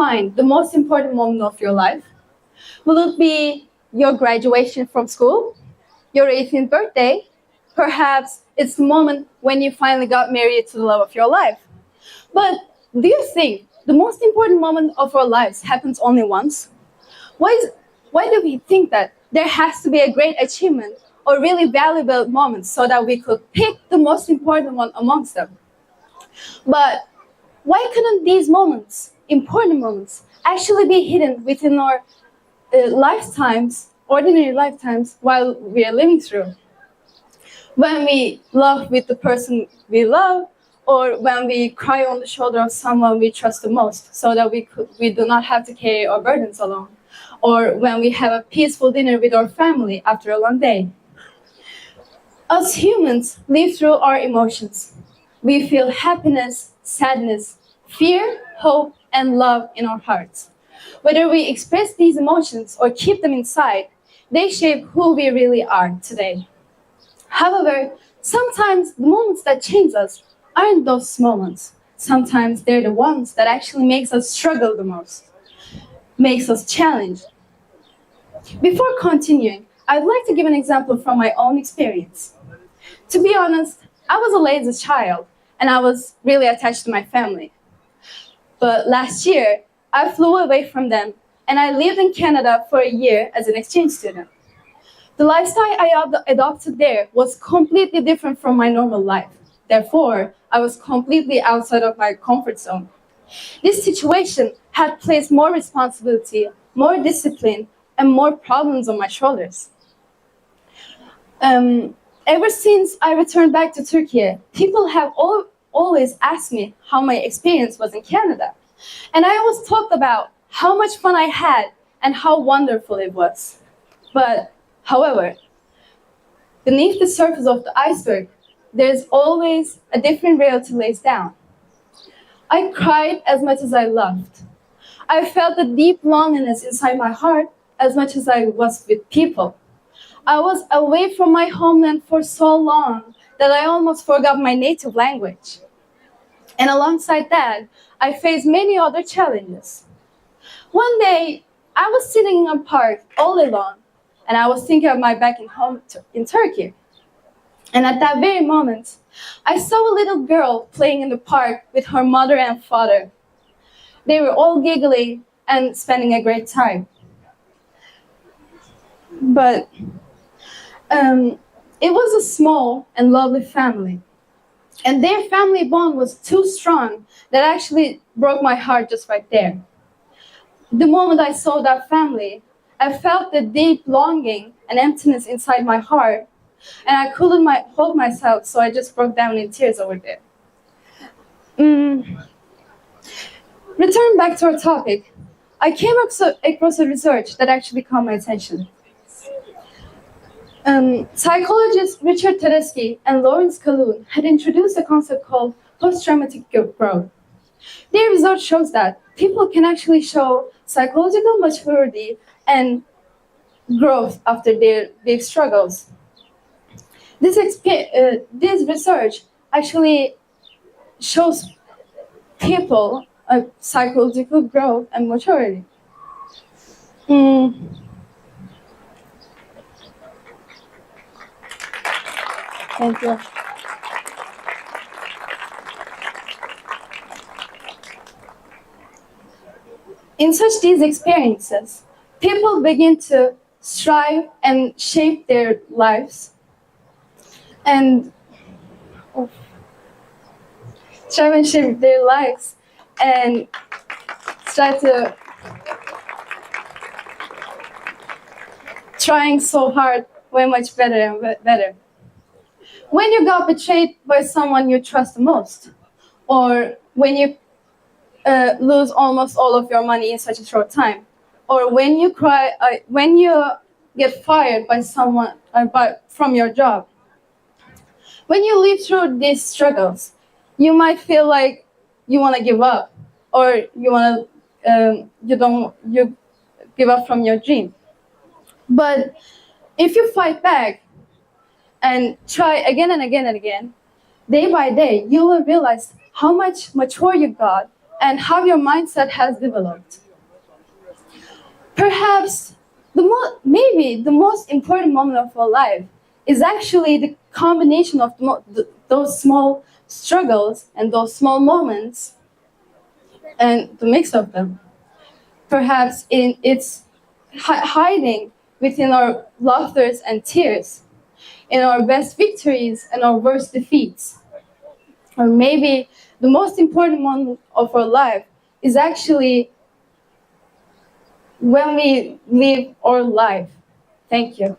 define the most important moment of your life? Will it be your graduation from school? Your 18th birthday? Perhaps it's the moment when you finally got married to the love of your life. But do you think the most important moment of our lives happens only once? Why do we think that there has to be a great achievement or really valuable moment so that we could pick the most important one amongst them? But why couldn't these moments, important moments, actually be hidden within our lifetimes, ordinary lifetimes, while we are living through? When we love with the person we love, or when we cry on the shoulder of someone we trust the most, so that we do not have to carry our burdens alone, or when we have a peaceful dinner with our family after a long day. Us humans live through our emotions. We feel happiness, sadness, fear, hope, and love in our hearts. Whether we express these emotions or keep them inside, they shape who we really are today. However, sometimes the moments that change us aren't those moments. Sometimes they're the ones that actually makes us struggle the most, makes us challenged. Before continuing, I'd like to give an example from my own experience. To be honest, I was a lazy child and I was really attached to my family. But last year, I flew away from them and I lived in Canada for a year as an exchange student. The lifestyle I adopted there was completely different from my normal life. Therefore, I was completely outside of my comfort zone. This situation had placed more responsibility, more discipline, and more problems on my shoulders. Ever since I returned back to Turkey, people have always asked me how my experience was in Canada. And I always talked about how much fun I had and how wonderful it was. But, however, beneath the surface of the iceberg, there's always a different reality lays down. I cried as much as I loved. I felt a deep loneliness inside my heart as much as I was with people. I was away from my homeland for so long that I almost forgot my native language. And alongside that, I faced many other challenges. One day, I was sitting in a park all alone, and I was thinking of my back home in Turkey. And at that very moment, I saw a little girl playing in the park with her mother and father. They were all giggling and spending a great time. But it was a small and lovely family. And their family bond was too strong that actually broke my heart just right there. The moment I saw that family, I felt the deep longing and emptiness inside my heart, and I couldn't hold myself, so I just broke down in tears over there. Returning back to our topic, I came across a research that actually caught my attention. Psychologists Richard Tedeschi and Lawrence Calhoun had introduced a concept called post-traumatic growth. Their research shows that people can actually show psychological maturity and growth after their big struggles. This research actually shows people a psychological growth and maturity. Thank you. In these experiences, people begin to strive and shape their lives and try to trying so hard, way much better and better. When you got betrayed by someone you trust the most, or when you lose almost all of your money in such a short time, or when you get fired by someone from your job. When you live through these struggles, you might feel like you want to give up, or you give up from your dream. But if you fight back and try again and again and again, day by day, you will realize how much mature you got and how your mindset has developed. Perhaps maybe the most important moment of our life is actually the combination of those small struggles and those small moments and the mix of them. Perhaps it's hiding within our laughters and tears, in our best victories and our worst defeats. Or maybe the most important moment of our life is actually when we live our life. Thank you.